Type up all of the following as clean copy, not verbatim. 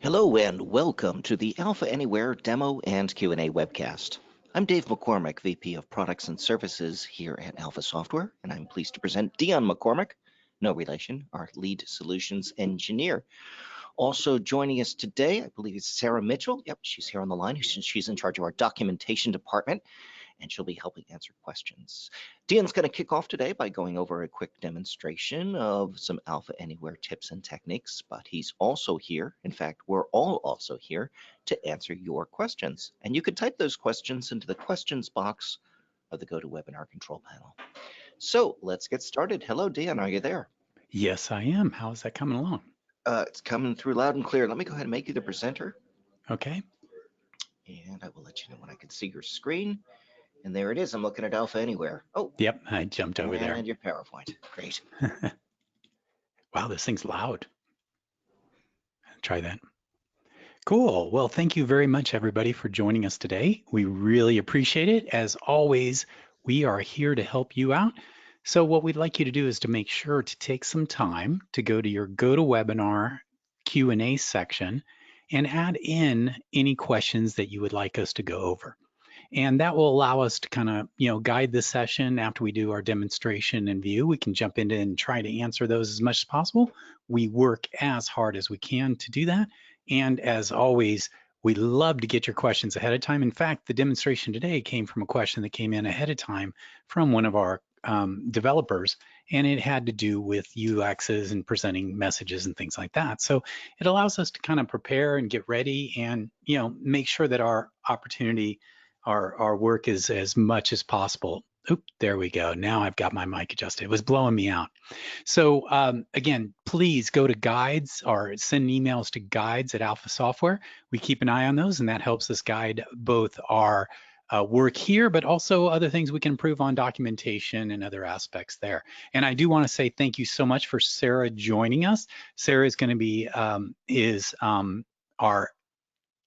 Hello and welcome to the Alpha Anywhere demo and Q&A webcast. I'm Dave McCormick, VP of Products and Services here at Alpha Software, and I'm pleased to present Dion McCormick, no relation, our lead solutions engineer. Also joining us today, I believe it's Sarah Mitchell. Yep, she's here on the line. She's in charge of our documentation department, and she'll be helping answer questions. Dion's going to kick off today by going over a quick demonstration of some Alpha Anywhere tips and techniques, but he's also here. In fact, we're all also here to answer your questions. And you can type those questions into the questions box of the GoToWebinar control panel. So let's get started. Hello, Dion, are you there? Yes, I am. How is that coming along? It's coming through loud and clear. Let me go ahead and make you the presenter. Okay. And I will let you know when I can see your screen. And there it is. I'm looking at Alpha Anywhere. Oh, Yep, I jumped over there. And your PowerPoint. Great. Wow, this thing's loud. Try that. Cool. Well, thank you very much, everybody, for joining us today. We really appreciate it. As always, we are here to help you out. So what we'd like you to do is to make sure to take some time to go to your GoToWebinar Q&A section and add in any questions that you would like us to go over. And that will allow us to kind of, guide the session after we do our demonstration and view. We can jump into and try to answer those as much as possible. We work as hard as we can to do that. And as always, we love to get your questions ahead of time. In fact, the demonstration today came from a question that came in ahead of time from one of our developers, and it had to do with UXs and presenting messages and things like that. So it allows us to kind of prepare and get ready and, make sure that our opportunity our work is as much as possible. Oop, there we go. Now I've got my mic adjusted. It was blowing me out. So again, please go to guides or send emails to guides at Alpha Software. We keep an eye on those, and that helps us guide both our work here, but also other things we can improve on documentation and other aspects there. And I do want to say thank you so much for Sarah joining us. Sarah is going to be our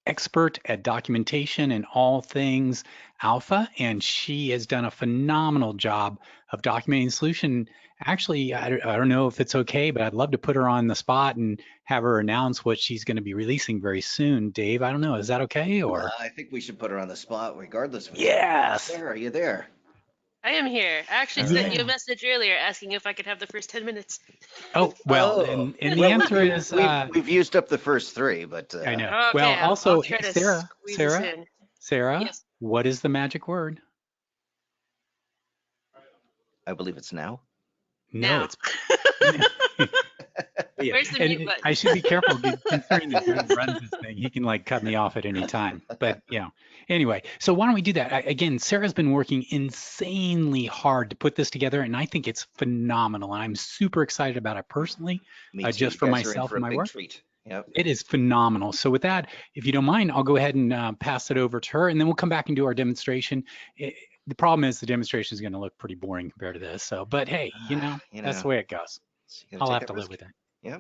expert at documentation and all things Alpha, and she has done a phenomenal job of documenting the solution. Actually, I don't know if it's okay, but I'd love to put her on the spot and have her announce what she's going to be releasing very soon. Dave, I don't know, is that okay? Or I think we should put her on the spot regardless. Yes. Sarah, are you there? I am here. I actually sent you a message earlier asking if I could have the first 10 minutes. Oh, well, and the answer is... We've used up the first 3, but... I know. Okay, well, also, Sarah, yes. What is the magic word? I believe it's now. No, it's... Yeah. Where's the mute button? I should be careful considering that Dave runs this thing. He can cut me off at any time. But anyway, so why don't we do that? Again, Sarah's been working insanely hard to put this together, and I think it's phenomenal. And I'm super excited about it personally, just for myself and my work. Yep. It is phenomenal. So with that, if you don't mind, I'll go ahead and pass it over to her, and then we'll come back and do our demonstration. The problem is the demonstration is going to look pretty boring compared to this. So, but hey, that's the way it goes. So I'll have to live with it. Yeah.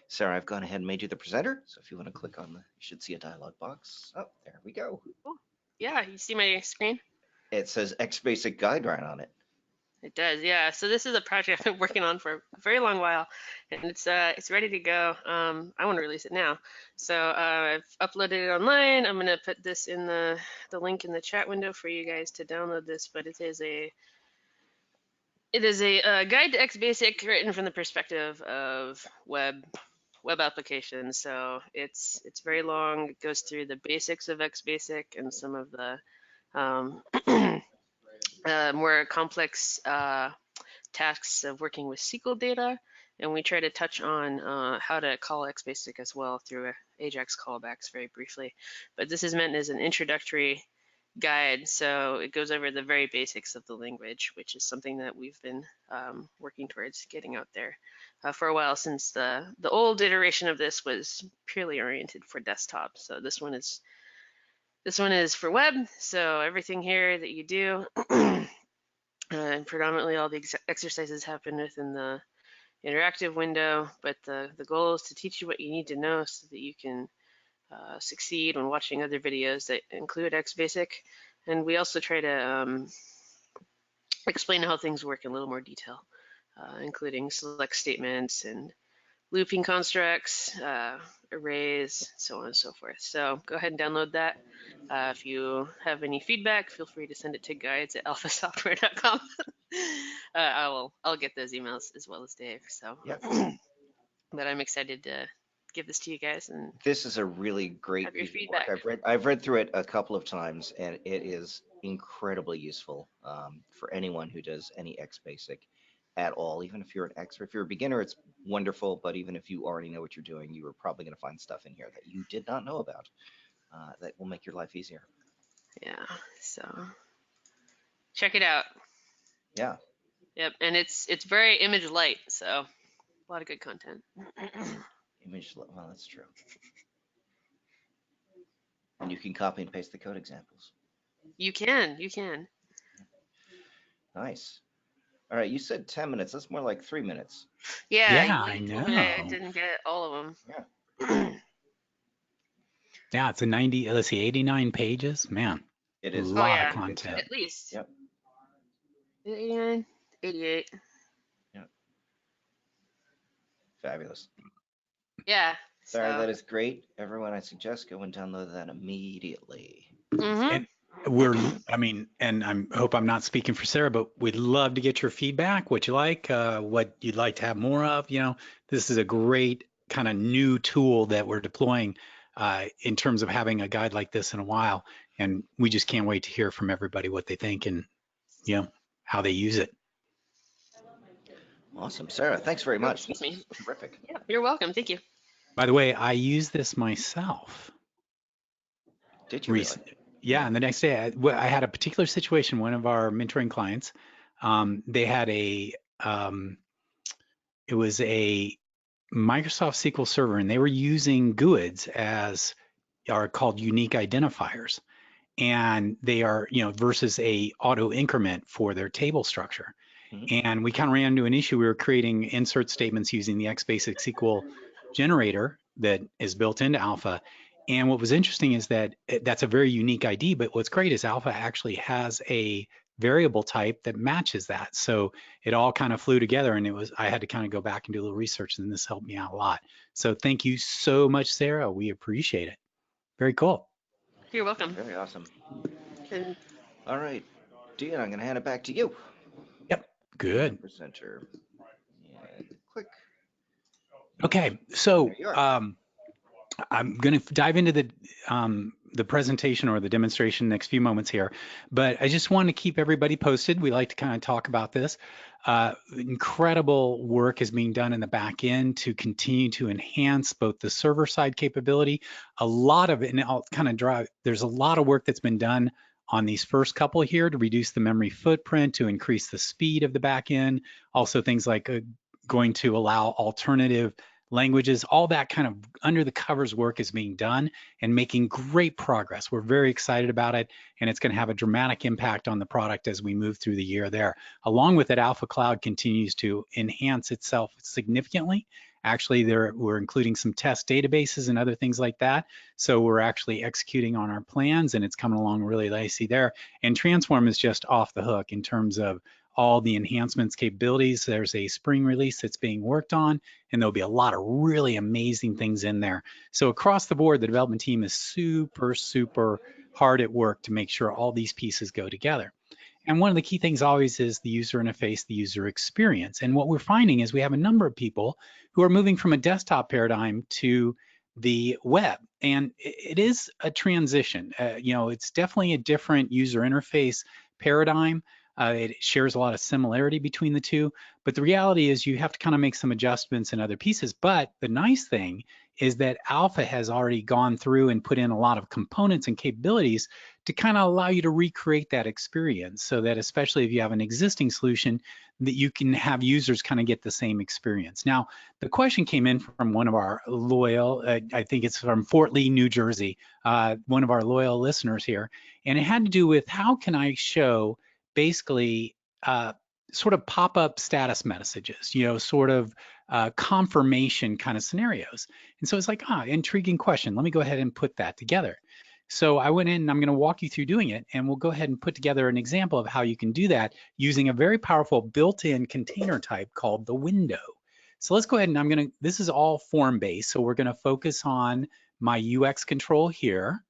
Sarah, I've gone ahead and made you the presenter. So if you want to click on you should see a dialog box. Oh, there we go. Oh, yeah, you see my screen? It says Xbasic Guide right on it. It does, yeah. So this is a project I've been working on for a very long while, and it's ready to go. I want to release it now. So I've uploaded it online. I'm going to put this in the link in the chat window for you guys to download this, but it is a guide to Xbasic written from the perspective of web applications. So it's very long. It goes through the basics of Xbasic and some of the more complex tasks of working with SQL data. And we try to touch on how to call Xbasic as well through AJAX callbacks very briefly. But this is meant as an introductory guide, so it goes over the very basics of the language, which is something that we've been working towards getting out there for a while, since the old iteration of this was purely oriented for desktop. So this one is for web. So everything here that you do, and predominantly all the exercises happen within the interactive window, but the goal is to teach you what you need to know so that you can succeed when watching other videos that include Xbasic. And we also try to explain how things work in a little more detail, including select statements and looping constructs, arrays, so on and so forth. So go ahead and download that. If you have any feedback, feel free to send it to guides@alphasoftware.com. I'll get those emails as well as Dave. So, but I'm excited to give this to you guys and This is a really great have your piece of work. feedback. I've read through it a couple of times, and it is incredibly useful for anyone who does any Xbasic at all. Even if you're an expert, if you're a beginner, it's wonderful. But even if you already know what you're doing, you are probably going to find stuff in here that you did not know about that will make your life easier. Yeah. So check it out. Yeah. Yep, and it's very image light, so a lot of good content. Image, well, that's true. And you can copy and paste the code examples. You can. Nice. All right, you said 10 minutes. That's more like 3 minutes. Yeah, I you told me I know. didn't get all of them. Yeah. Yeah, it's a 90, let's see, 89 pages. Man, It a is. lot of yeah. content. At least. Yep. 89, 88. Yep. Fabulous. Yeah. Sorry, So. that is great. Everyone, I suggest go and download that immediately. Mm-hmm. And I hope I'm not speaking for Sarah, but we'd love to get your feedback, what you like, what you'd like to have more of. This is a great kind of new tool that we're deploying in terms of having a guide like this in a while. And we just can't wait to hear from everybody what they think and, how they use it. Awesome. Sarah, thanks very much. Excuse me. Terrific. Yeah, you're welcome. Thank you. By the way, I use this myself. Did you really? Yeah, and the next day I had a particular situation. One of our mentoring clients, they had it was a Microsoft SQL Server, and they were using GUIDs as are called unique identifiers, and they are versus a auto increment for their table structure. And we kind of ran into an issue. We were creating insert statements using the Xbasic SQL generator that is built into Alpha. And what was interesting is that that's a very unique ID, but what's great is Alpha actually has a variable type that matches that. So it all kind of flew together, and I had to kind of go back and do a little research, and this helped me out a lot. So thank you so much, Sarah. We appreciate it. Very cool. You're welcome. Very awesome. And All right, Dion, I'm going to hand it back to you. Yep. Good. Presenter. And click. Okay. So There you are. I'm going to dive into the presentation or the demonstration next few moments here, but I just want to keep everybody posted. We like to kind of talk about this. Incredible work is being done in the back end to continue to enhance both the server side capability. A lot of it, and I'll kind of drive, there's a lot of work that's been done on these first couple here to reduce the memory footprint, to increase the speed of the back end. Also things like going to allow alternative languages, all that kind of under the covers work is being done and making great progress. We're very excited about it, and it's going to have a dramatic impact on the product as we move through the year there. Along with it, Alpha Cloud continues to enhance itself significantly. Actually, we're including some test databases and other things like that. So we're actually executing on our plans, and it's coming along really nicely there. And Transform is just off the hook in terms of all the enhancements, capabilities. There's a spring release that's being worked on, and there'll be a lot of really amazing things in there. So across the board, the development team is super, super hard at work to make sure all these pieces go together. And one of the key things always is the user interface, the user experience. And what we're finding is we have a number of people who are moving from a desktop paradigm to the web. And it is a transition. It's definitely a different user interface paradigm. It shares a lot of similarity between the two, but the reality is you have to kind of make some adjustments in other pieces. But the nice thing is that Alpha has already gone through and put in a lot of components and capabilities to kind of allow you to recreate that experience, so that especially if you have an existing solution, that you can have users kind of get the same experience. Now, the question came in from one of our loyal, I think it's from Fort Lee, New Jersey, one of our loyal listeners here, and it had to do with how can I show basically sort of pop-up status messages, sort of confirmation kind of scenarios. And so it's like, intriguing question. Let me go ahead and put that together. So I went in and I'm going to walk you through doing it, and we'll go ahead and put together an example of how you can do that using a very powerful built-in container type called the window. So let's go ahead and this is all form-based, so we're gonna focus on my UX control here.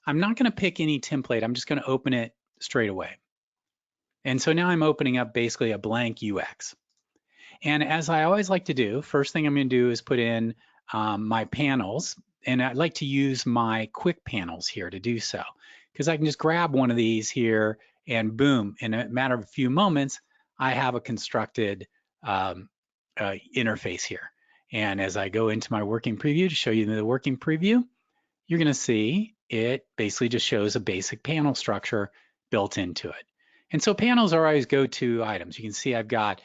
I'm not gonna pick any template, I'm just gonna open it straight away. And so now I'm opening up basically a blank UX. And as I always like to do, first thing I'm gonna do is put in my panels, and I'd like to use my quick panels here to do so, because I can just grab one of these here and boom, in a matter of a few moments, I have a constructed interface here. And as I go into my working preview to show you the working preview, you're gonna see it basically just shows a basic panel structure built into it. And so panels are always go-to items. You can see I've got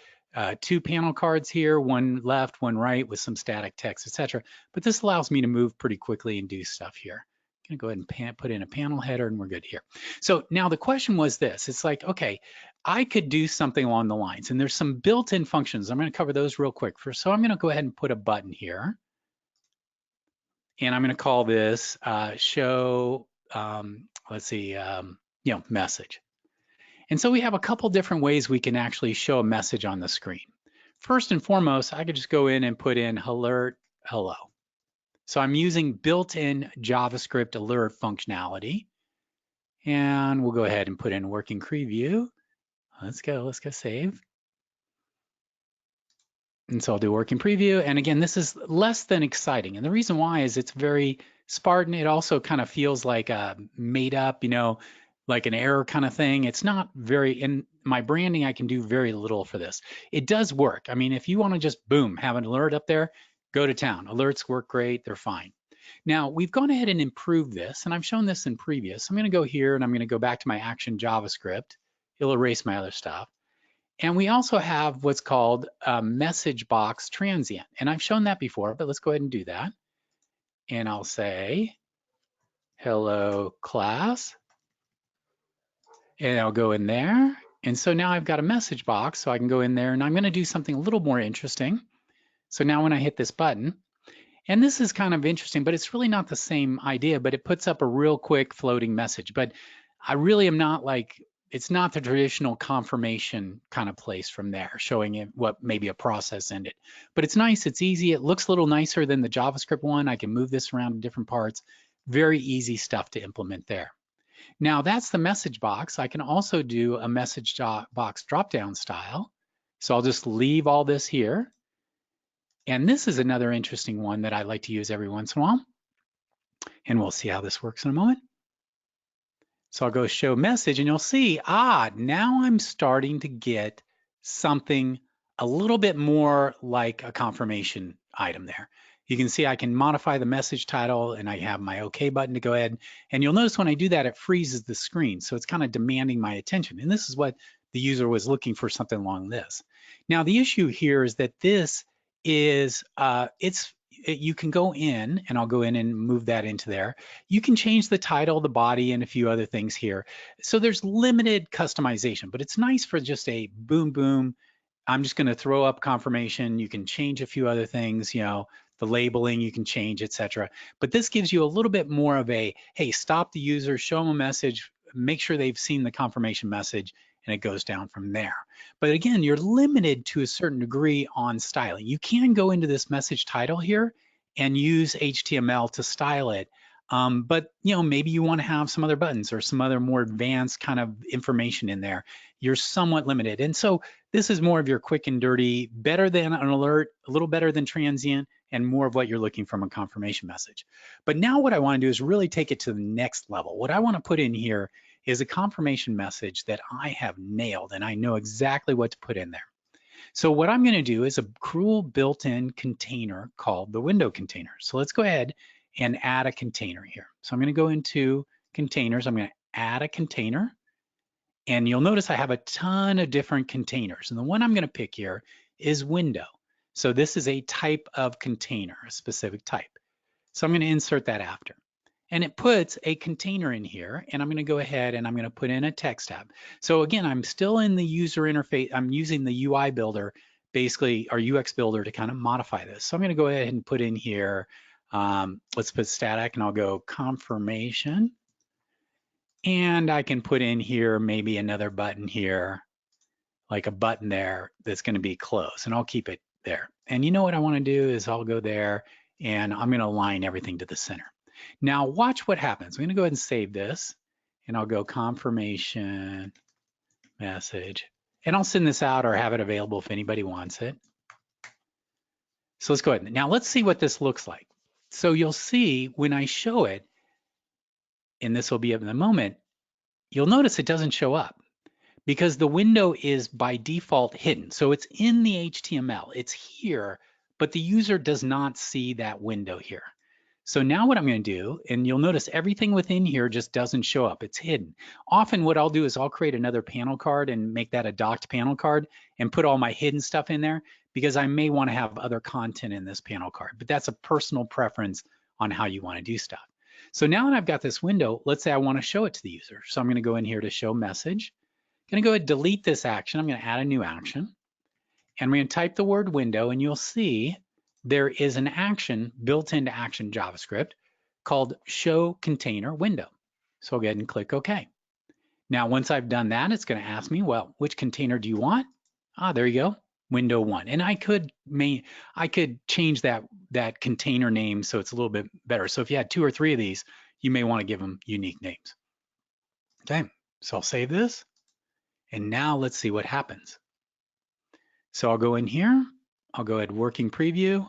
2 panel cards here, one left, one right with some static text, etc. But this allows me to move pretty quickly and do stuff here. I'm gonna go ahead and put in a panel header and we're good here. So now the question was this, it's like, okay, I could do something along the lines and there's some built-in functions. I'm gonna cover those real quick. So I'm gonna go ahead and put a button here. And I'm gonna call this show, message. And so we have a couple different ways we can actually show a message on the screen. First and foremost, I could just go in and put in alert hello. So I'm using built-in JavaScript alert functionality. And we'll go ahead and put in working preview. Let's go save. And so I'll do working preview. And again, this is less than exciting. And the reason why is it's very Spartan. It also kind of feels like a made up, like an error kind of thing. It's not very, in my branding, I can do very little for this. It does work. I mean, if you want to just boom, have an alert up there, go to town. Alerts work great, they're fine. Now we've gone ahead and improved this, and I've shown this in previous. I'm gonna go here and I'm gonna go back to my action JavaScript. It'll erase my other stuff. And we also have what's called a message box transient. And I've shown that before, but let's go ahead and do that. And I'll say, hello class. And I'll go in there. And so now I've got a message box, so I can go in there and I'm gonna do something a little more interesting. So now when I hit this button, and this is kind of interesting, but it's really not the same idea, but it puts up a real quick floating message. But I really am not like, it's not the traditional confirmation kind of place from there, showing it what maybe a process ended. But it's nice, it's easy, it looks a little nicer than the JavaScript one. I can move this around in different parts. Very easy stuff to implement there. Now that's the message box. I can also do a message box dropdown style. So I'll just leave all this here. And this is another interesting one that I like to use every once in a while. And we'll see how this works in a moment. So I'll go show message and you'll see, now I'm starting to get something a little bit more like a confirmation item there. You can see I can modify the message title and I have my OK button to go ahead. And you'll notice when I do that, it freezes the screen. So it's kind of demanding my attention. And this is what the user was looking for, something along this. Now, the issue here is that this is, you can go in, and I'll go in and move that into there. You can change the title, the body, and a few other things here. So there's limited customization, but it's nice for just a boom, boom. I'm just going to throw up confirmation. You can change a few other things, the labeling you can change, etc. But this gives you a little bit more of a, hey, stop the user, show them a message, make sure they've seen the confirmation message, and it goes down from there. But again, you're limited to a certain degree on styling. You can go into this message title here and use HTML to style it. But maybe you want to have some other buttons or some other more advanced kind of information in there. You're somewhat limited. And so this is more of your quick and dirty, better than an alert, a little better than transient, and more of what you're looking from a confirmation message. But now what I want to do is really take it to the next level. What I want to put in here is a confirmation message that I have nailed and I know exactly what to put in there. So what I'm going to do is a cool built-in container called the window container. So let's go ahead and add a container here. So I'm going to go into containers. I'm going to add a container. And you'll notice I have a ton of different containers. And the one I'm going to pick here is window. So this is a type of container, a specific type. So I'm going to insert that after. And it puts a container in here, and I'm going to go ahead and I'm going to put in a text tab. So again, I'm still in the user interface. I'm using the UI builder, basically, or UX builder to kind of modify this. So I'm going to go ahead and put in here, let's put static, and I'll go confirmation. And I can put in here maybe another button here, like a button there that's going to be close, and I'll keep it there. And you know what I want to do is I'll go there and I'm going to align everything to the center. Now watch what happens. I'm going to go ahead and save this and I'll go confirmation message and I'll send this out or have it available if anybody wants it. So let's go ahead. Now let's see what this looks like. So you'll see when I show it, and this will be up in a moment, you'll notice it doesn't show up because the window is by default hidden. So it's in the HTML, it's here, but the user does not see that window here. So now what I'm going to do, and you'll notice everything within here just doesn't show up, it's hidden. Often what I'll do is I'll create another panel card and make that a docked panel card and put all my hidden stuff in there because I may want to have other content in this panel card, but that's a personal preference on how you want to do stuff. So now that I've got this window, let's say I want to show it to the user. So I'm going to go in here to show message. I'm going to go ahead and delete this action. I'm going to add a new action. And we're going to type the word window, and you'll see there is an action built into Action JavaScript called show container window. So I'll go ahead and click OK. Now, once I've done that, it's going to ask me, well, which container do you want? There you go, window 1. And I could change that container name so it's a little bit better. So if you had 2 or 3 of these, you may want to give them unique names. Okay, so I'll save this. And now let's see what happens. So I'll go in here. I'll go ahead working preview.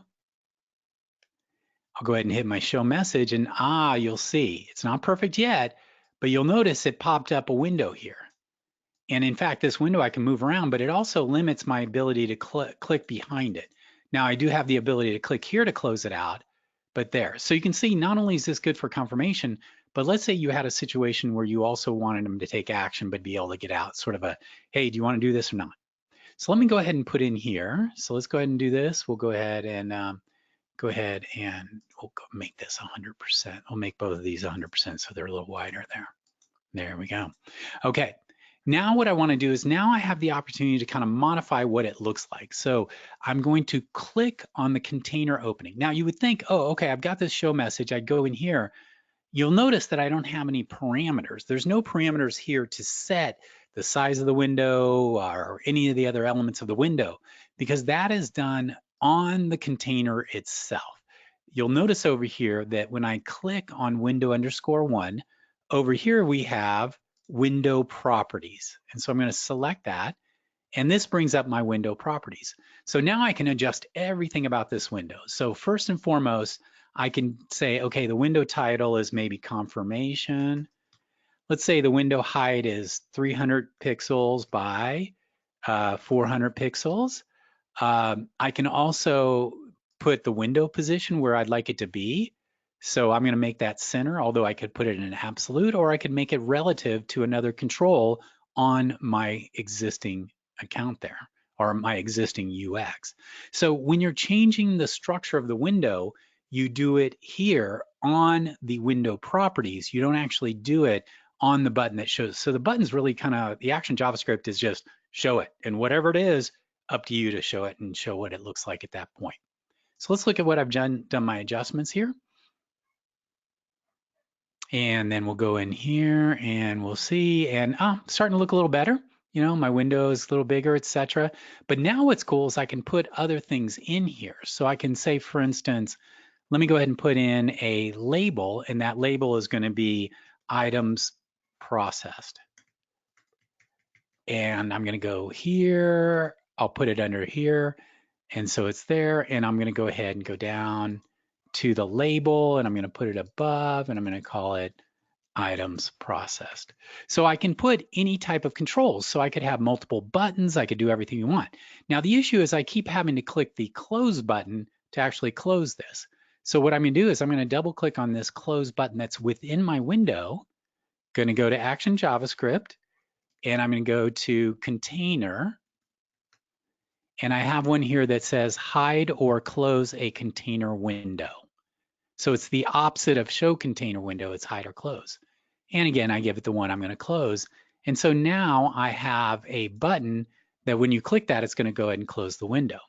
I'll go ahead and hit my show message and you'll see it's not perfect yet, but you'll notice it popped up a window here. And in fact, this window I can move around, but it also limits my ability to click behind it. Now I do have the ability to click here to close it out, but there. So you can see not only is this good for confirmation, but let's say you had a situation where you also wanted them to take action, but be able to get out, sort of a, hey, do you want to do this or not? So let me go ahead and put in here. So let's go ahead and do this. We'll go ahead and we'll make this 100%. We'll make both of these 100% so they're a little wider there. There we go. Okay. Now what I want to do is now I have the opportunity to kind of modify what it looks like. So I'm going to click on the container opening. Now you would think, oh, okay, I've got this show message. I'd go in here. You'll notice that I don't have any parameters. There's no parameters here to set the size of the window or any of the other elements of the window because that is done on the container itself. You'll notice over here that when I click on window_1, over here we have window properties. And so I'm going to select that. And this brings up my window properties. So now I can adjust everything about this window. So first and foremost, I can say, okay, the window title is maybe confirmation. Let's say the window height is 300 pixels by 400 pixels. I can also put the window position where I'd like it to be. So I'm going to make that center, although I could put it in an absolute, or I could make it relative to another control on my existing account there, or my existing UX. So when you're changing the structure of the window, you do it here on the window properties. You don't actually do it on the button that shows. So the button's really kind of, the Action JavaScript is just show it. And whatever it is, up to you to show it and show what it looks like at that point. So let's look at what I've done my adjustments here. And then we'll go in here and we'll see, and starting to look a little better. You know, my window is a little bigger, etc. But now what's cool is I can put other things in here. So I can say, for instance, let me go ahead and put in a label, and that label is going to be items processed. And I'm going to go here. I'll put it under here. And so it's there. And I'm going to go ahead and go down to the label, and I'm going to put it above, and I'm going to call it items processed. So I can put any type of controls. So I could have multiple buttons. I could do everything you want. Now the issue is I keep having to click the close button to actually close this. So what I'm going to do is I'm going to double click on this close button that's within my window. Going to go to Action JavaScript, and I'm going to go to container. And I have one here that says hide or close a container window. So it's the opposite of show container window, it's hide or close. And again, I give it the one I'm going to close. And so now I have a button that when you click that, it's going to go ahead and close the window.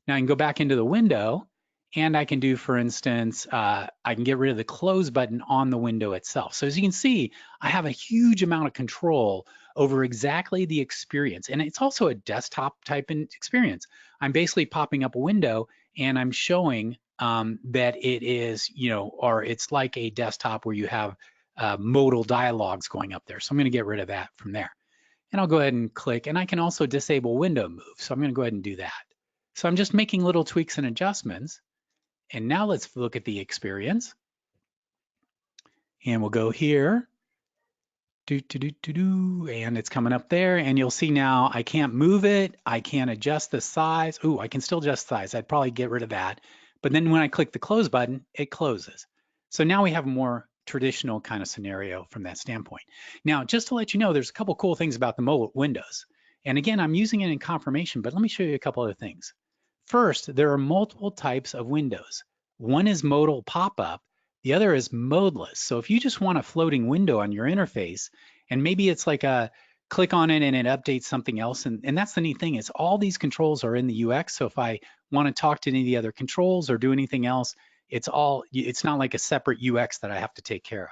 Now I can go back into the window, and I can do, for instance, I can get rid of the close button on the window itself. So as you can see, I have a huge amount of control over exactly the experience. And it's also a desktop type experience. I'm basically popping up a window and I'm showing that it is, or it's like a desktop where you have modal dialogues going up there. So I'm going to get rid of that from there. And I'll go ahead and click, and I can also disable window move. So I'm going to go ahead and do that. So I'm just making little tweaks and adjustments. And now let's look at the experience. And we'll go here. And it's coming up there. And you'll see now I can't move it. I can't adjust the size. Ooh, I can still adjust size. I'd probably get rid of that. But then when I click the close button, it closes. So now we have a more traditional kind of scenario from that standpoint. Now, just to let you know, there's a couple cool things about the mobile windows. And again, I'm using it in confirmation, but let me show you a couple other things. First, there are multiple types of windows. One is modal pop-up. The other is modeless. So if you just want a floating window on your interface, and maybe it's like a click on it and it updates something else, and that's the neat thing is all these controls are in the UX. So if I want to talk to any of the other controls or do anything else, it's not like a separate UX that I have to take care of.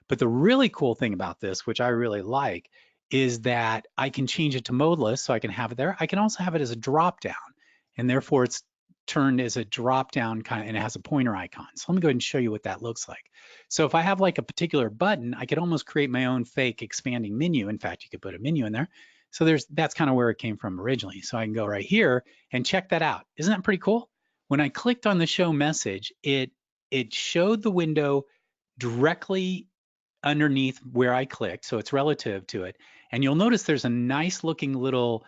But the really cool thing about this, which I really like, is that I can change it to modeless, so I can have it there. I can also have it as a drop down, and therefore it's turned as a drop down kind of, and it has a pointer icon. So let me go ahead and show you what that looks like. So if I have like a particular button, I could almost create my own fake expanding menu. In fact, you could put a menu in there. So that's kind of where it came from originally. So I can go right here and check that out. Isn't that pretty cool? When I clicked on the show message, it showed the window directly underneath where I clicked. So it's relative to it. And you'll notice there's a nice looking little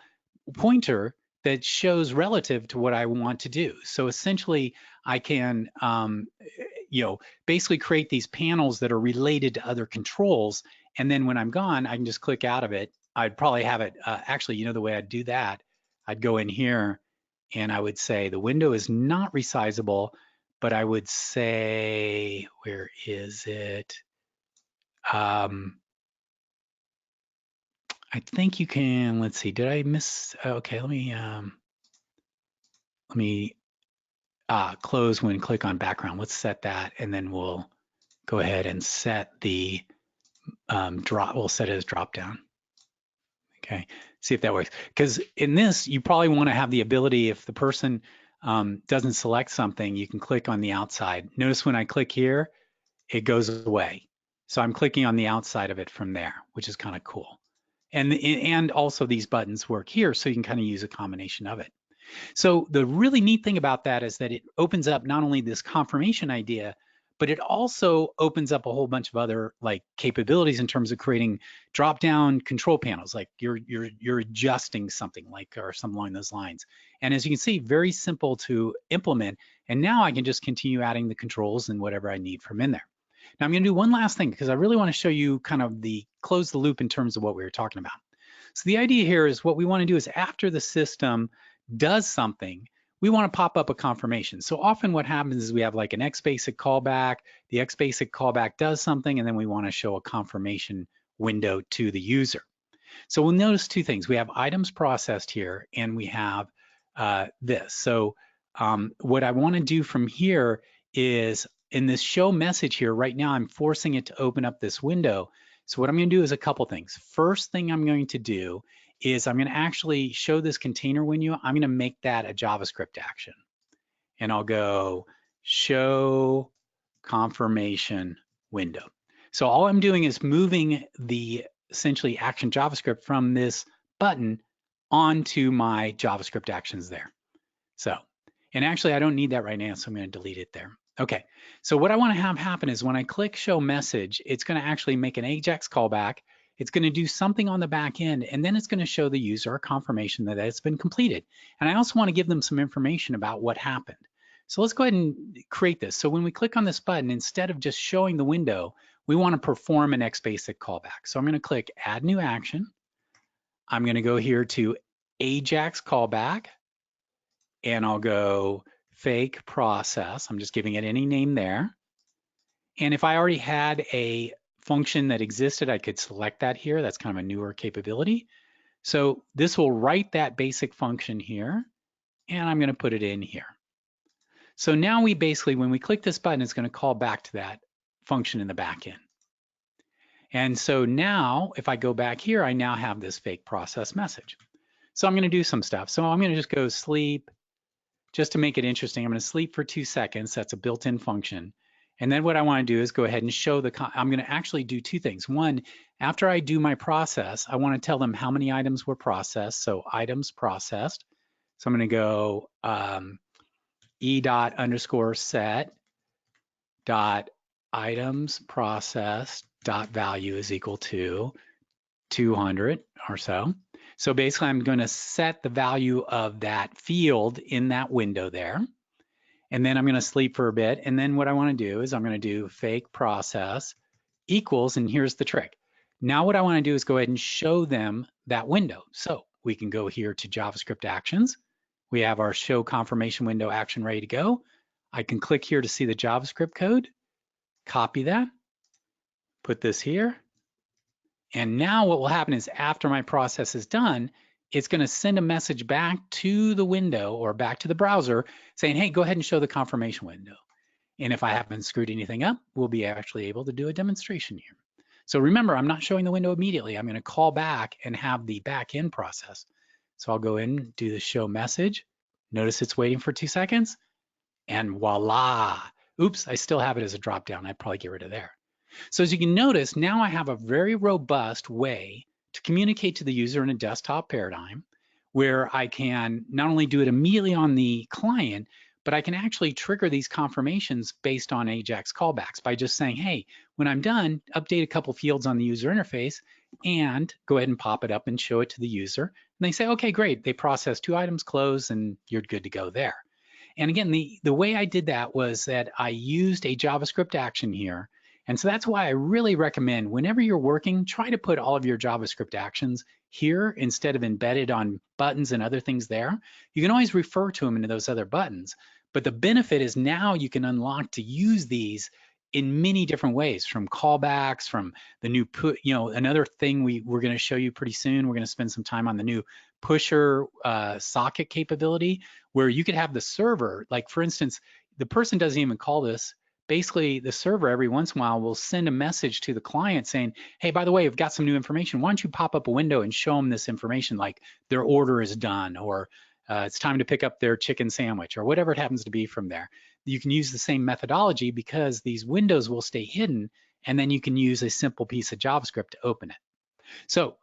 pointer that shows relative to what I want to do. So essentially, I can, basically create these panels that are related to other controls. And then when I'm gone, I can just click out of it. I'd probably have it, actually, the way I'd do that, I'd go in here and I would say the window is not resizable, but I would say, where is it? I think you can, let's see, did I miss, okay, let me close when click on background. Let's set that, and then we'll go ahead and set the we'll set it as drop down. Okay, see if that works. Because in this, you probably want to have the ability, if the person doesn't select something, you can click on the outside. Notice when I click here, it goes away. So I'm clicking on the outside of it from there, which is kind of cool. And also these buttons work here, so you can kind of use a combination of it. So the really neat thing about that is that it opens up not only this confirmation idea, but it also opens up a whole bunch of other like capabilities in terms of creating drop-down control panels, like you're adjusting something like or something along those lines. And as you can see, very simple to implement. And now I can just continue adding the controls and whatever I need from in there. Now I'm going to do one last thing because I really want to show you kind of close the loop in terms of what we were talking about. So the idea here is what we want to do is after the system does something, we want to pop up a confirmation. So often what happens is we have like an Xbasic callback, the Xbasic callback does something, and then we want to show a confirmation window to the user. So we'll notice two things. We have items processed here, and we have this. So what I want to do from here is in this show message here, right now I'm forcing it to open up this window. So what I'm going to do is a couple things. First thing I'm going to do is I'm going to actually show this container window. I'm going to make that a JavaScript action. And I'll go show confirmation window. So all I'm doing is moving the essentially action JavaScript from this button onto my JavaScript actions there. So, and actually I don't need that right now, so I'm going to delete it there. Okay, so what I want to have happen is when I click show message, it's going to actually make an AJAX callback. It's going to do something on the back end, and then it's going to show the user a confirmation that it's been completed. And I also want to give them some information about what happened. So let's go ahead and create this. So when we click on this button, instead of just showing the window, we want to perform an Xbasic callback. So I'm going to click add new action. I'm going to go here to AJAX callback, and I'll go fake process. I'm just giving it any name there. And if I already had a function that existed, I could select that here. That's kind of a newer capability. So this will write that basic function here, and I'm going to put it in here. So now we basically, when we click this button, it's going to call back to that function in the back end. And so now if I go back here, I now have this fake process message. So I'm going to do some stuff. So I'm going to just go sleep just to make it interesting. I'm going to sleep for 2 seconds. That's a built-in function. And then what I want to do is go ahead and show I'm going to actually do two things. One, after I do my process, I want to tell them how many items were processed. So items processed. So I'm going to go e._set dot items processed dot value is equal to 200 or so. So basically I'm going to set the value of that field in that window there. And then I'm going to sleep for a bit. And then what I want to do is I'm going to do fake process equals, and here's the trick. Now what I want to do is go ahead and show them that window. So we can go here to JavaScript actions. We have our show confirmation window action ready to go. I can click here to see the JavaScript code, copy that, put this here. And now what will happen is after my process is done, it's going to send a message back to the window or back to the browser saying, hey, go ahead and show the confirmation window. And if I haven't screwed anything up, we'll be actually able to do a demonstration here. So remember, I'm not showing the window immediately. I'm going to call back and have the back end process. So I'll go in, do the show message. Notice it's waiting for 2 seconds. And voila. Oops, I still have it as a dropdown. I'd probably get rid of there. So as you can notice, now I have a very robust way to communicate to the user in a desktop paradigm where I can not only do it immediately on the client, but I can actually trigger these confirmations based on AJAX callbacks by just saying, hey, when I'm done, update a couple fields on the user interface and go ahead and pop it up and show it to the user. And they say, okay, great. They process 2 items, close, and you're good to go there. And again, the way I did that was that I used a JavaScript action here. And so that's why I really recommend whenever you're working, try to put all of your JavaScript actions here instead of embedded on buttons and other things there. You can always refer to them into those other buttons. But the benefit is now you can unlock to use these in many different ways, from callbacks, from the new another thing we're going to show you pretty soon. We're going to spend some time on the new pusher socket capability, where you could have the server, like for instance, the person doesn't even call this. Basically, the server every once in a while will send a message to the client saying, hey, by the way, I've got some new information. Why don't you pop up a window and show them this information, like their order is done, or it's time to pick up their chicken sandwich, or whatever it happens to be from there. You can use the same methodology because these windows will stay hidden, and then you can use a simple piece of JavaScript to open it. So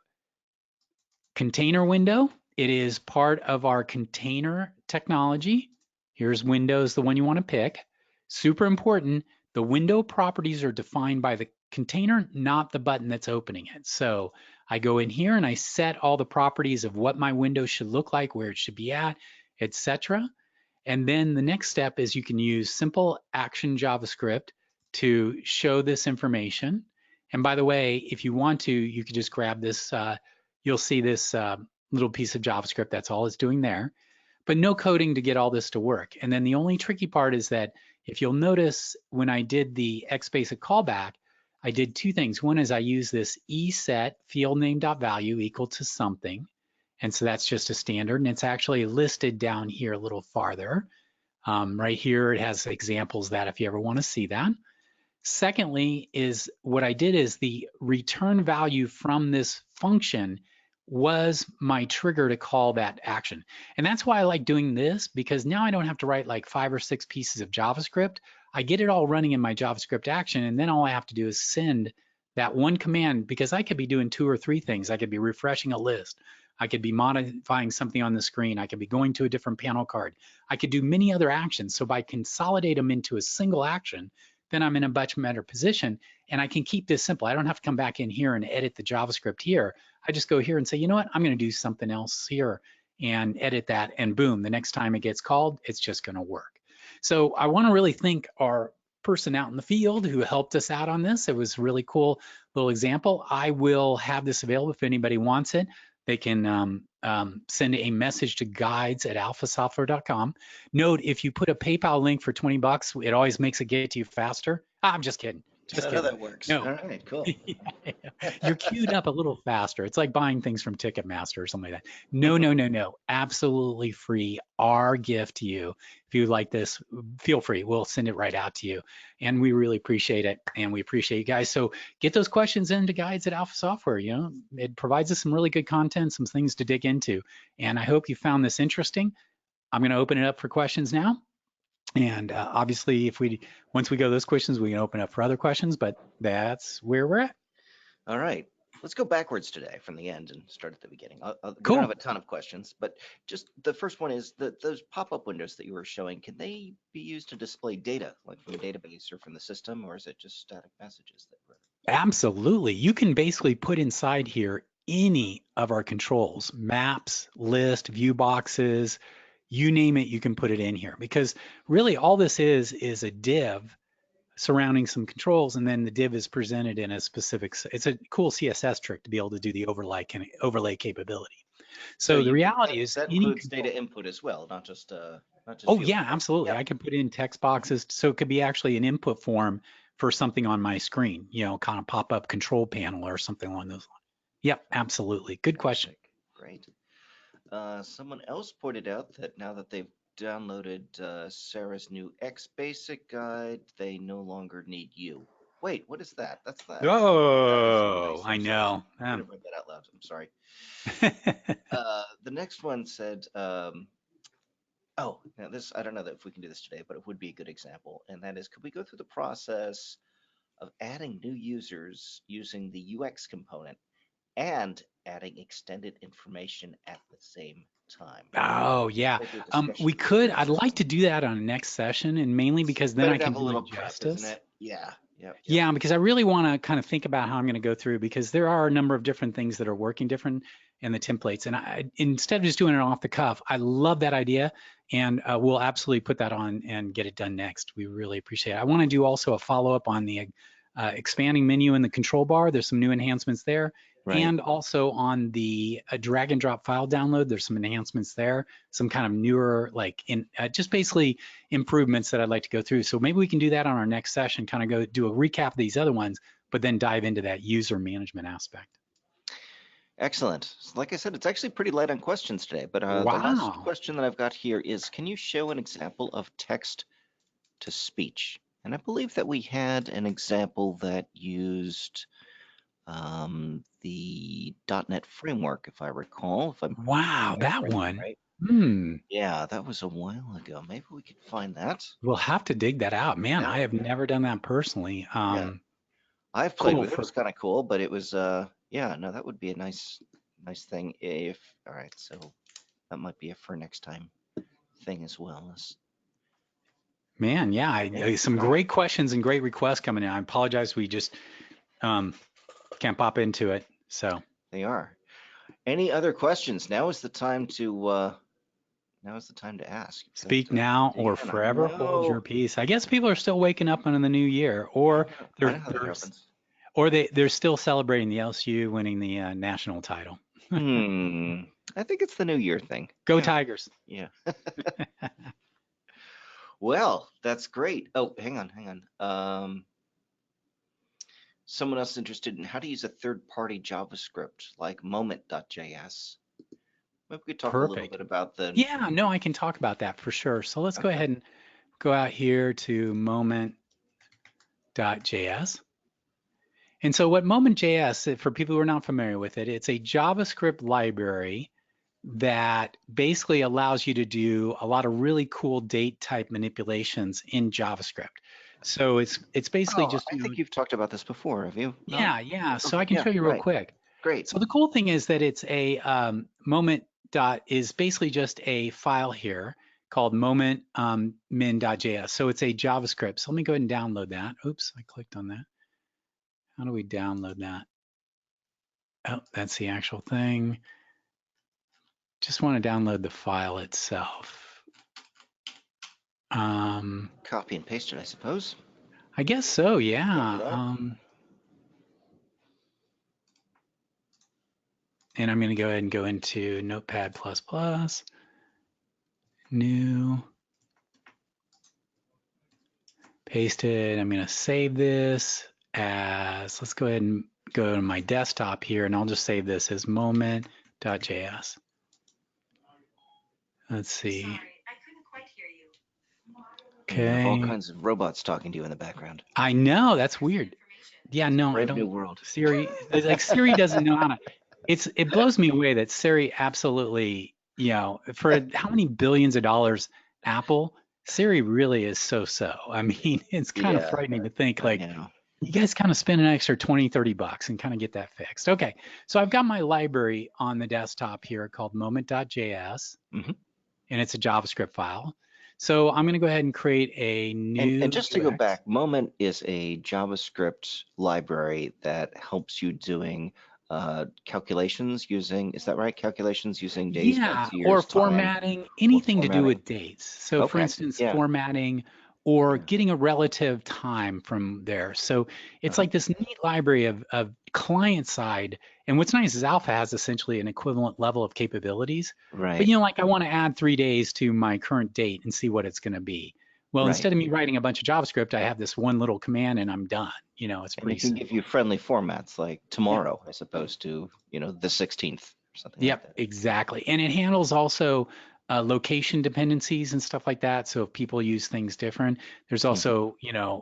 container window, it is part of our container technology. Here's Windows, the one you want to pick. Super important, the window properties are defined by the container, not the button that's opening it. So I go in here and I set all the properties of what my window should look like, where it should be at, etc. And then the next step is you can use simple action JavaScript to show this information. And by the way, if you want to, you could just grab this, you'll see this little piece of JavaScript, that's all it's doing there. But no coding to get all this to work. And then the only tricky part is that if you'll notice when I did the Xbasic callback, I did 2 things. One is I used this eset field name.value equal to something. And so that's just a standard, and it's actually listed down here a little farther. Right here, it has examples that if you ever want to see that. Secondly, is what I did is the return value from this function was my trigger to call that action. And that's why I like doing this, because now I don't have to write like 5 or 6 pieces of JavaScript. I get it all running in my JavaScript action, and then all I have to do is send that one command, because I could be doing 2 or 3 things. I could be refreshing a list. I could be modifying something on the screen. I could be going to a different panel card. I could do many other actions. So by consolidate them into a single action, then I'm in a much better position, and I can keep this simple. I don't have to come back in here and edit the JavaScript here. I just go here and say, you know what, I'm going to do something else here and edit that, and boom, the next time it gets called, it's just going to work. So I want to really thank our person out in the field who helped us out on this. It was a really cool little example. I will have this available if anybody wants it. They can send a message to guides@alphasoftware.com. Note, if you put a PayPal link for $20, it always makes it get to you faster. I'm just kidding. Just How kidding. that works. No. All right, cool. You're queued up a little faster. It's like buying things from Ticketmaster or something like that. No, no, no, no. Absolutely free. Our gift to you. If you like this, feel free. We'll send it right out to you. And we really appreciate it. And we appreciate you guys. So get those questions into guides at Alpha Software. You know, it provides us some really good content, some things to dig into. And I hope you found this interesting. I'm going to open it up for questions now. And obviously, once we go those questions, we can open up for other questions, but that's where we're at. All right. Let's go backwards today from the end and start at the beginning. We don't have Cool. a ton of questions, but just the first one is that those pop-up windows that you were showing, can they be used to display data, like from a database or from the system, or is it just static messages that were? Absolutely. You can basically put inside here any of our controls, maps, list, view boxes, you name it, you can put it in here because really all this is a div surrounding some controls, and then the div is presented in a specific, it's a cool CSS trick to be able to do the overlay capability. So the reality is that any includes control. data input as well, not just Oh field. yeah, absolutely. Yeah. I could put in text boxes, so it could be actually an input form for something on my screen, you know, kind of pop-up control panel or something along those lines. Yep, absolutely. Good question. Great. Someone else pointed out that now that they've downloaded Sarah's new Xbasic guide, they no longer need you. Wait, what is that? That's that. That is so Oh, nice. I I'm sorry. know. I didn't read that out loud. I'm sorry. The next one said, oh, now this, I don't know that if we can do this today, but it would be a good example. And that is, could we go through the process of adding new users using the UX component and adding extended information at the same time? Oh yeah. Maybe a discussion We would be could, I'd like interesting. to do that on the next session, and mainly because then Better I to can have a do little it prep, isn't justice. it? Yeah. Yep. Yeah, because I really want to kind of think about how I'm going to go through because there are a number of different things that are working different in the templates. And instead of just doing it off the cuff, I love that idea. And we'll absolutely put that on and get it done next. We really appreciate it. I want to do also a follow-up on the expanding menu in the control bar. There's some new enhancements there. Right. And also on the drag and drop file download, there's some enhancements there, some kind of newer, like just basically improvements that I'd like to go through. So maybe we can do that on our next session, kind of go do a recap of these other ones, but then dive into that user management aspect. Excellent. Like I said, it's actually pretty light on questions today, but the last Wow. question that I've got here is, can you show an example of text to speech? And I believe that we had an example that used the .NET framework, if I recall, if I'm Wow, that remembering one. right. Hmm. Yeah, that was a while ago. Maybe we could find that. We'll have to dig that out. Man, Yeah. I have never done that personally. Yeah. I've played Cool. with it. It was kind of cool, but it was yeah, no, that would be a nice thing if all right, so that might be a for next time thing as well. Man, yeah, some great questions and great requests coming in. I apologize, we just can't pop into it. So They are. Any other questions? Now is the time to ask. speak But, now or Dan, I forever hold your know. peace. I guess people are still waking up in the new year, or I know how that happens. they're still celebrating the LSU winning the national title. I think it's the New Year thing. Go Yeah. Tigers. Yeah. Well, that's great. Oh, hang on. Someone else interested in how to use a third-party JavaScript like Moment.js. Maybe we could talk a little Perfect. bit about the. Yeah, no, I can talk about that for sure. So let's go ahead and go out here to Moment.js. And so what Moment.js, for people who are not familiar with it, it's a JavaScript library that basically allows you to do a lot of really cool date type manipulations in JavaScript. So it's basically Oh, just, I think you've talked about this before, have you? yeah. So Okay, I can yeah, show you real right. quick. Great. So the cool thing is that it's a moment dot is basically just a file here called moment min.js. So it's a JavaScript. So let me go ahead and download that. Oops, I clicked on that. How do we download that? Oh, that's the actual thing. Just want to download the file itself. Copy and paste it, I suppose. I guess so, yeah. And I'm going to go ahead and go into Notepad++, new, paste it. I'm going to save this. as, let's go ahead and go to my desktop here, and I'll just save this as Moment.js. Let's see. Sorry, I couldn't quite hear you. And you have all Okay. kinds of robots talking to you in the background. I know, that's weird. Yeah, no, I Brave new don't. world. Siri, like Siri doesn't know how to. It blows me away that Siri absolutely, for how many billions of dollars Apple, Siri really is so. I mean, it's kind of Yeah, frightening to think I like know. you guys kind of spend an extra 20, 30 bucks and kind of get that fixed. Okay, so I've got my library on the desktop here called Moment.js, Mhm. and it's a JavaScript file. So I'm going to go ahead and create a new And just to go UX. back, Moment is a JavaScript library that helps you doing calculations using, is that right? Calculations using days, Yeah, months, or years, time, formatting, or anything to do formatting. with dates. So for Okay. instance, Yeah. formatting or Yeah. getting a relative time from there. So it's Uh-huh. like this neat library of client side. And what's nice is Alpha has essentially an equivalent level of capabilities. But Right. like I want to add 3 days to my current date and see what it's going to be. Well, Right. instead of me writing a bunch of JavaScript, I have this one little command and I'm done. It's And pretty it can give simple. you friendly formats like Yeah. tomorrow as opposed to, the 16th or something like Yep, that. exactly. And it handles also location dependencies and stuff like that. So if people use things different, there's Mhm. also,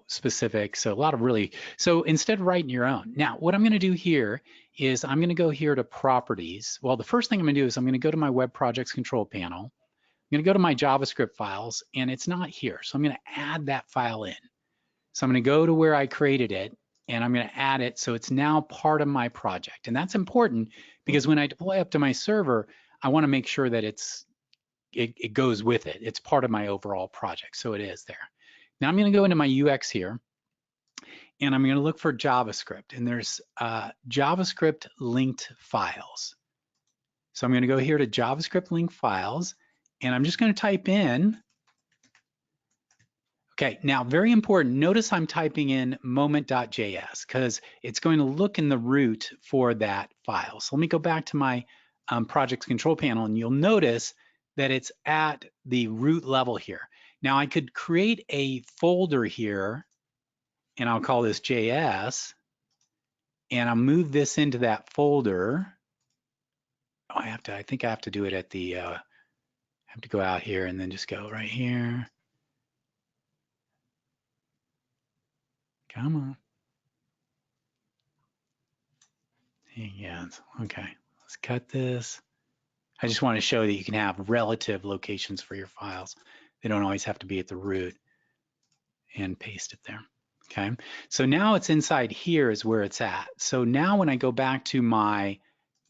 specific. So a lot of really, so instead of writing your own. Now, what I'm going to do here is I'm going to go here to properties. Well, the first thing I'm going to do is I'm going to go to my web projects control panel. I'm going to go to my JavaScript files and it's not here. So I'm going to add that file in. So I'm going to go to where I created it and I'm going to add it so it's now part of my project. And that's important because Mhm. when I deploy up to my server, I want to make sure that it goes with it. It's part of my overall project. So it is there. Now I'm going to go into my UX here and I'm going to look for JavaScript and there's JavaScript linked files. So I'm going to go here to JavaScript linked files and I'm just going to type in. Okay, now very important, notice I'm typing in moment.js because it's going to look in the root for that file. So let me go back to my projects control panel and you'll notice that it's at the root level here. Now I could create a folder here and I'll call this JS and I'll move this into that folder. Oh, I think I have to do it at the, I have to go out here and then just go right here. Come on. Yeah, okay. Let's cut this. I just want to show that you can have relative locations for your files. They don't always have to be at the root and paste it there. Okay, so now it's inside here is where it's at. So now when I go back to my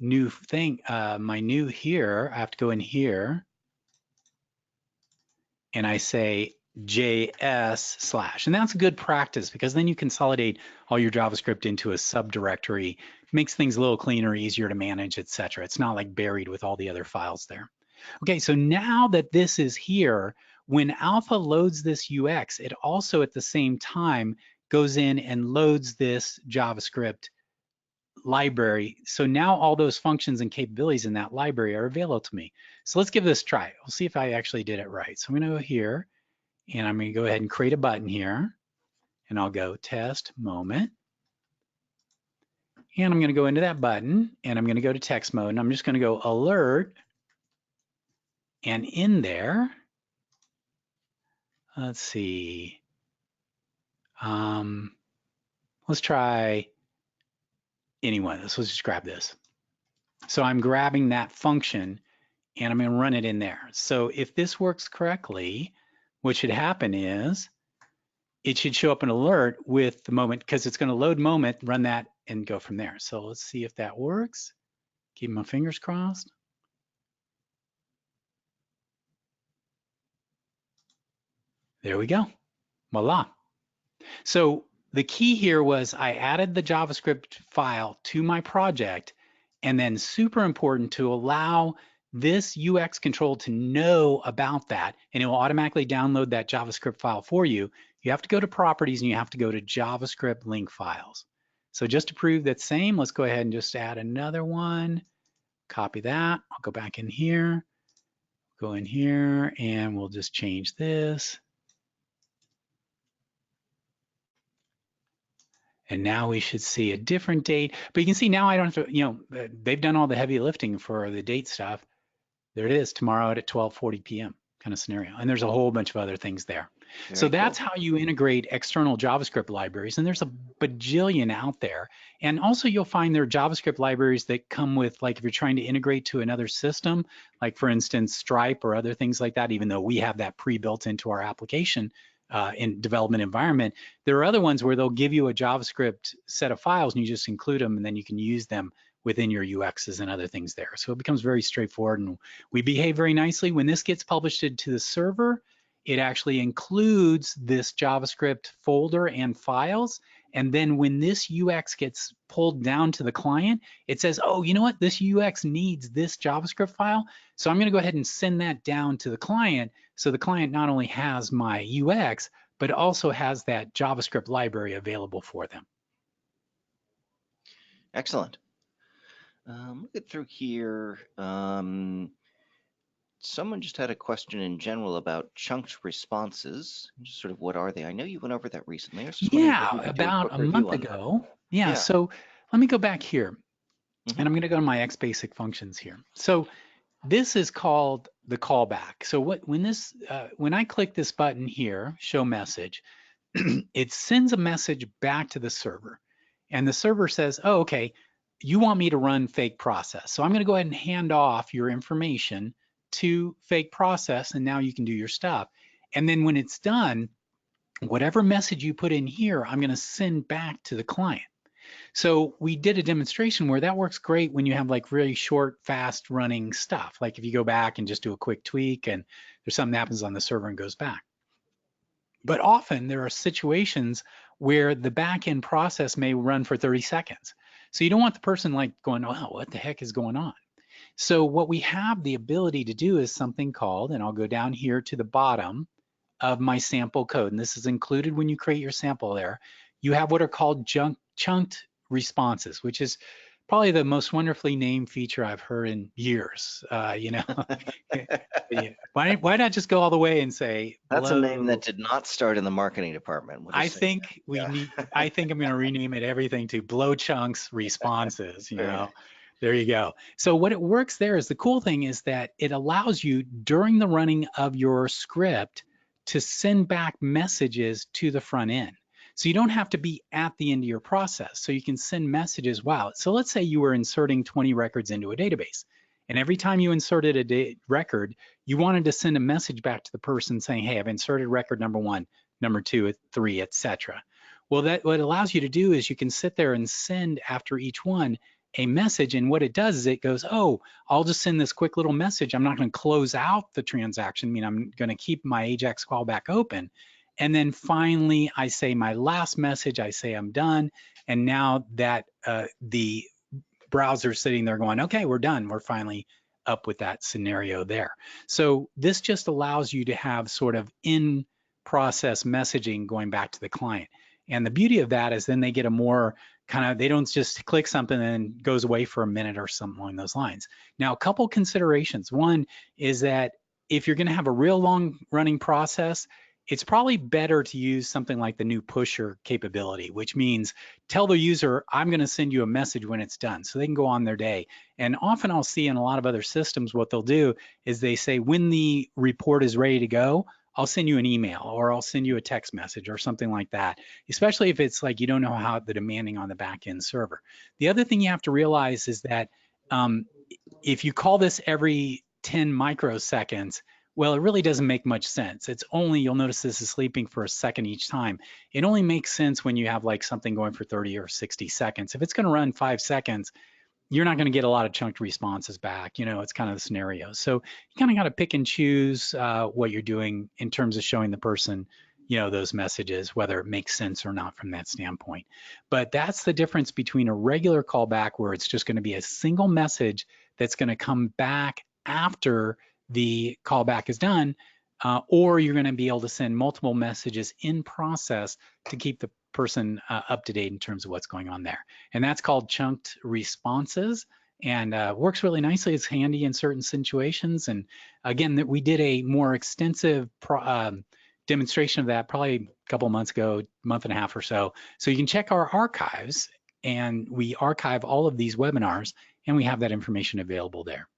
new thing, my new here, I have to go in here and I say JS/, and that's good practice because then you consolidate all your JavaScript into a subdirectory, makes things a little cleaner, easier to manage, etc. It's not like buried with all the other files there. Okay, so now that this is here, when Alpha loads this UX, it also at the same time goes in and loads this JavaScript library. So now all those functions and capabilities in that library are available to me. So let's give this a try. We'll see if I actually did it right. So I'm going to go here and I'm going to go ahead and create a button here and I'll go test moment. And I'm going to go into that button and I'm going to go to text mode and I'm just going to go alert. And in there, let's see. Let's try anyone. Let's just grab this. So I'm grabbing that function and I'm going to run it in there. So if this works correctly, what should happen is it should show up an alert with the moment because it's going to load moment, run that and go from there. So let's see if that works. Keep my fingers crossed. There we go. Voila. So the key here was I added the JavaScript file to my project and then super important to allow this UX control to know about that and it will automatically download that JavaScript file for you. You have to go to properties and you have to go to JavaScript link files. So just to prove that same, let's go ahead and just add another one. Copy that. I'll go back in here, go in here, and we'll just change this. And now we should see a different date. But you can see now I don't have to, they've done all the heavy lifting for the date stuff. There it is, tomorrow at 12:40 p.m. kind of scenario. And there's a whole bunch of other things there. So Very cool. that's how you integrate external JavaScript libraries. And there's a bajillion out there. And also you'll find there are JavaScript libraries that come with, like if you're trying to integrate to another system, like for instance, Stripe or other things like that, even though we have that pre-built into our application in development environment, there are other ones where they'll give you a JavaScript set of files and you just include them and then you can use them within your UXs and other things there. So it becomes very straightforward and we behave very nicely. When this gets published to the server, it actually includes this JavaScript folder and files. And then when this UX gets pulled down to the client, it says, oh, you know what? This UX needs this JavaScript file. So I'm going to go ahead and send that down to the client. So the client not only has my UX, but also has that JavaScript library available for them. Excellent. Look it through here. Someone just had a question in general about chunked responses. Just sort of what are they? I know you went over that recently. I was just wondering if you could do About a quick review month on that. ago. Yeah, so let me go back here. Mhm. And I'm going to go to my Xbasic functions here. So this is called the callback. So when I click this button here, show message, it sends a message back to the server. And the server says, oh, okay, you want me to run fake process. So I'm going to go ahead and hand off your information to fake process, and now you can do your stuff. And then when it's done, whatever message you put in here, I'm going to send back to the client. So we did a demonstration where that works great when you have like really short, fast running stuff. Like if you go back and just do a quick tweak and there's something that happens on the server and goes back. But often there are situations where the back-end process may run for 30 seconds. So you don't want the person like going, oh, what the heck is going on? So what we have the ability to do is something called, and I'll go down here to the bottom of my sample code, and this is included when you create your sample there. You have what are called chunked responses, which is probably the most wonderfully named feature I've heard in years. Why not just go all the way and say, That's a name blow? that did not start in the marketing department. We'll I just say think that. Yeah. I think I'm going to rename it everything to blow chunks responses, Very nice. There you go. So what it works there is the cool thing is that it allows you during the running of your script to send back messages to the front end. So you don't have to be at the end of your process. So you can send messages. Wow. So let's say you were inserting 20 records into a database. And every time you inserted a record, you wanted to send a message back to the person saying, hey, I've inserted record number 1, number 2, 3, etc. Well, that what it allows you to do is you can sit there and send after each one a message. And what it does is it goes, oh, I'll just send this quick little message. I'm not going to close out the transaction. I mean, I'm going to keep my Ajax callback open. And then finally, I say my last message, I say I'm done. And now that the browser's sitting there going, okay, we're done. We're finally up with that scenario there. So this just allows you to have sort of in-process messaging going back to the client. And the beauty of that is then they get a more kind of, they don't just click something and goes away for a minute or something along those lines. Now, a couple considerations. One is that if you're going to have a real long running process, it's probably better to use something like the new pusher capability, which means tell the user, I'm going to send you a message when it's done, so they can go on their day. And often I'll see in a lot of other systems, what they'll do is they say, when the report is ready to go, I'll send you an email or I'll send you a text message or something like that, especially if it's like you don't know how the demanding on the back end server. The other thing you have to realize is that if you call this every 10 microseconds, well, it really doesn't make much sense. It's only, you'll notice this is sleeping for a second each time. It only makes sense when you have like something going for 30 or 60 seconds. If it's going to run 5 seconds, you're not going to get a lot of chunked responses back. It's kind of the scenario. So you kind of got to pick and choose what you're doing in terms of showing the person, those messages, whether it makes sense or not from that standpoint. But that's the difference between a regular callback where it's just going to be a single message that's going to come back after the callback is done, or you're going to be able to send multiple messages in process to keep the person up to date in terms of what's going on there. And that's called chunked responses, and works really nicely. It's handy in certain situations. And again, that we did a more extensive demonstration of that probably a couple of months ago, month and a half or so. So you can check our archives, and we archive all of these webinars, and we have that information available there.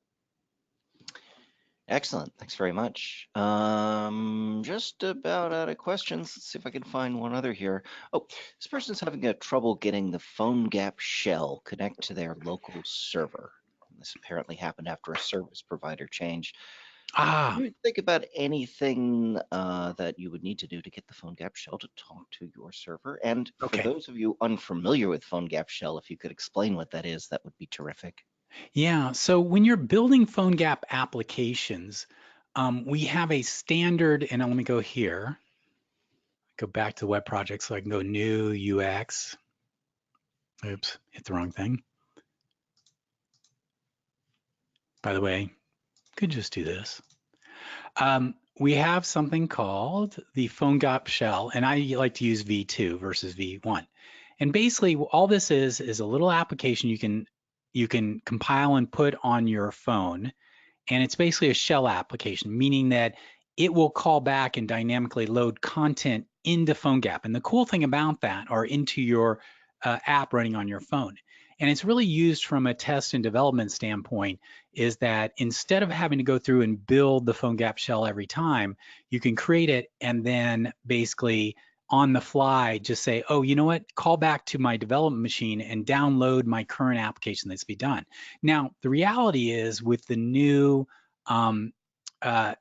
Excellent. Thanks very much. Just about out of questions. Let's see if I can find one other here. Oh, this person's having trouble getting the PhoneGap shell connect to their local server. This apparently happened after a service provider change. Do you think about anything that you would need to do to get the PhoneGap shell to talk to your server? And for those of you unfamiliar with PhoneGap shell, if you could explain what that is, that would be terrific. Yeah, so when you're building PhoneGap applications, we have a standard, and let me go here, go back to the web project so I can go new UX. Oops, hit the wrong thing. By the way, could just do this. We have something called the PhoneGap shell, and I like to use V2 versus V1. And basically all this is a little application you can compile and put on your phone. And it's basically a shell application, meaning that it will call back and dynamically load content into PhoneGap. And the cool thing about that, or into your app running on your phone. And it's really used from a test and development standpoint, is that instead of having to go through and build the PhoneGap shell every time, you can create it and then basically on the fly just say, oh, you know what, call back to my development machine and download my current application that's been done. Now, the reality is with the new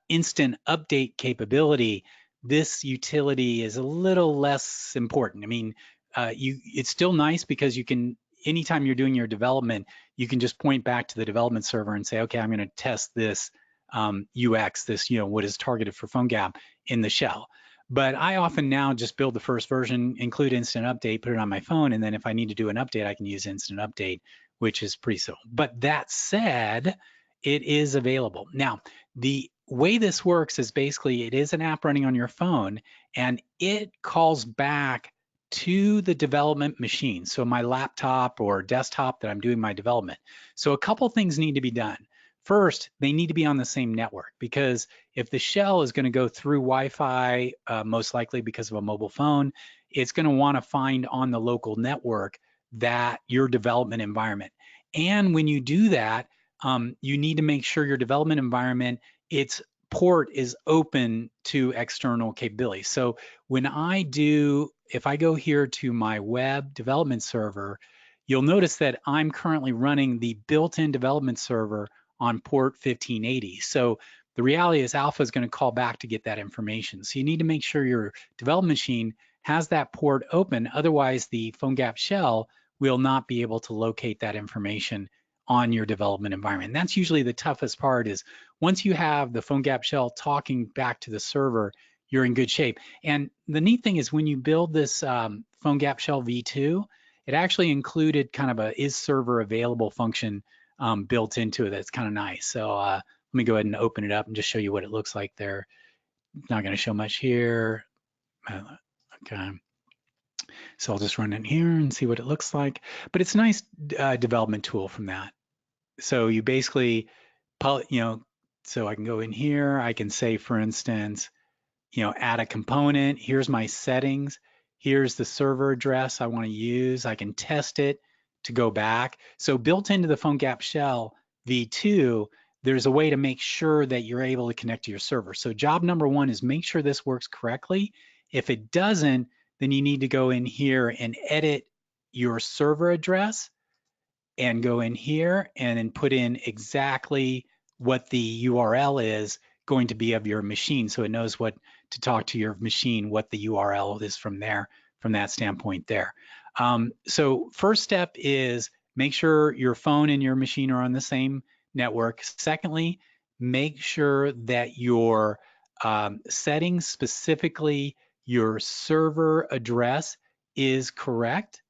instant update capability, this utility is a little less important. I mean, it's still nice because you can, anytime you're doing your development, you can just point back to the development server and say, okay, I'm going to test this UX, this, what is targeted for PhoneGap in the shell. But I often now just build the first version, include instant update, put it on my phone, and then if I need to do an update, I can use instant update, which is pretty simple. But that said, it is available. Now, the way this works is basically it is an app running on your phone, and it calls back to the development machine. So my laptop or desktop that I'm doing my development. So a couple things need to be done. First, they need to be on the same network, because if the shell is going to go through Wi-Fi, most likely because of a mobile phone, it's going to want to find on the local network that your development environment. And when you do that, you need to make sure your development environment, its port is open to external capability. So when if I go here to my web development server, you'll notice that I'm currently running the built-in development server on port 1580. So the reality is Alpha is going to call back to get that information. So you need to make sure your development machine has that port open. Otherwise, the PhoneGap shell will not be able to locate that information on your development environment. And that's usually the toughest part, is once you have the PhoneGap shell talking back to the server, you're in good shape. And the neat thing is when you build this PhoneGap shell V2, it actually included kind of a is server available function built into it. That's kind of nice. So let me go ahead and open it up and just show you what it looks like there. Not going to show much here. Okay. So I'll just run it here and see what it looks like. But it's a nice development tool from that. So you basically, so I can go in here. I can say, for instance, add a component. Here's my settings. Here's the server address I want to use. I can test it to go back. So built into the PhoneGap shell V2, there's a way to make sure that you're able to connect to your server. So job number one is make sure this works correctly. If it doesn't, then you need to go in here and edit your server address and go in here and then put in exactly what the URL is going to be of your machine, so it knows what to talk to your machine, what the URL is from there, from that standpoint there. So first step is make sure your phone and your machine are on the same network. Secondly, make sure that your settings, specifically your server address, is correct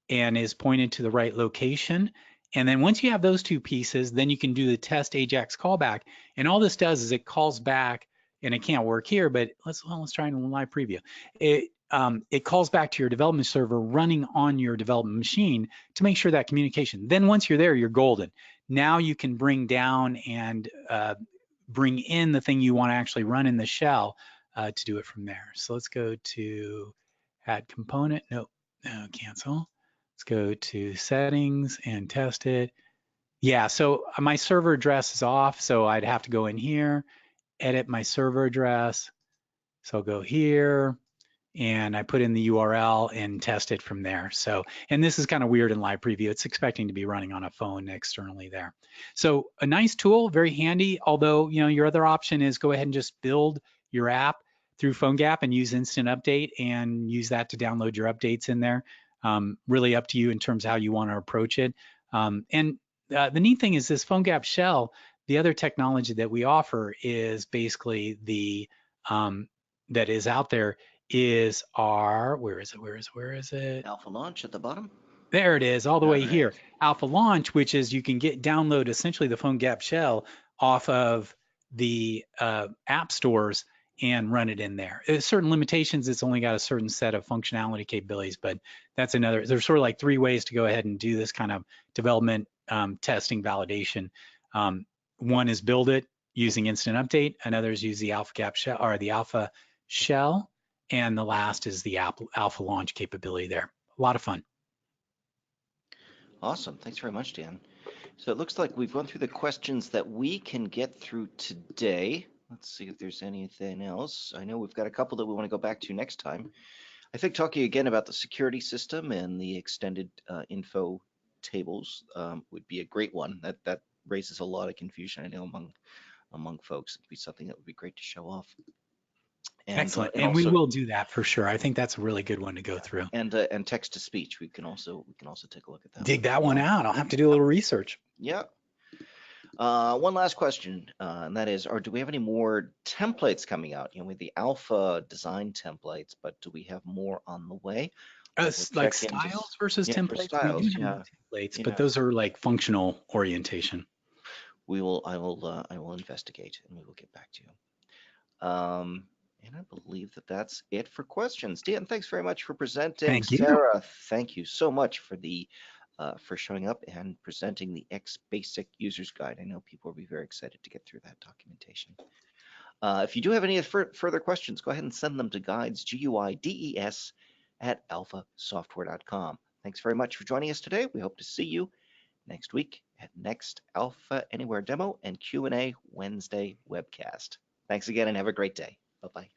and is pointed to the right location. And then once you have those two pieces, then you can do the test AJAX callback. And all this does is it calls back, and it can't work here, but let's try in a live preview. It calls back to your development server running on your development machine to make sure that communication. Then once you're there, you're golden. Now you can bring down and bring in the thing you want to actually run in the shell to do it from there. So let's go to add component. No, cancel. Let's go to settings and test it. Yeah, so my server address is off, so I'd have to go in here, edit my server address. So I'll go here and I put in the URL and test it from there. So, and this is kind of weird in live preview. It's expecting to be running on a phone externally there. So a nice tool, very handy, although, your other option is go ahead and just build your app through PhoneGap and use Instant Update and use that to download your updates in there. Really up to you in terms of how you want to approach it. And the neat thing is this PhoneGap Shell, the other technology that we offer is basically the that is out there is our, where is it? Alpha launch at the bottom. There it is, all the All way right. here. Alpha Launch, which is you can download essentially the PhoneGap Shell off of the app stores and run it in there. There's certain limitations. It's only got a certain set of functionality capabilities, but that's another. There's sort of like 3 ways to go ahead and do this kind of development, testing, validation. One is build it using Instant Update. Another is use the Alpha Shell or the Alpha Shell, and the last is the Alpha Launch capability there. A lot of fun. Awesome. Thanks very much, Dan. So it looks like we've gone through the questions that we can get through today. Let's see if there's anything else. I know we've got a couple that we want to go back to next time. I think talking again about the security system and the extended info tables would be a great one. That raises a lot of confusion, I know, among folks. It'd be something that would be great to show off. Excellent, and we will do that for sure. I think that's a really good one to go through. And text to speech, we can also take a look at that. Dig that one out. I'll have to do a little research. Yeah. One last question, and that is, do we have any more templates coming out? With the alpha design templates, but do we have more on the way? Like styles versus templates. Styles, we do have templates, but those are like functional orientation. I will investigate and we will get back to you. And I believe that's it for questions. Dan, thanks very much for presenting. Thank you. Sarah, thank you so much for for showing up and presenting the Xbasic User's Guide. I know people will be very excited to get through that documentation. If you do have any further questions, go ahead and send them to guides, GUIDES, @alphasoftware.com. Thanks very much for joining us today. We hope to see you next week at next Alpha Anywhere Demo and Q&A Wednesday webcast. Thanks again and have a great day. Bye-bye.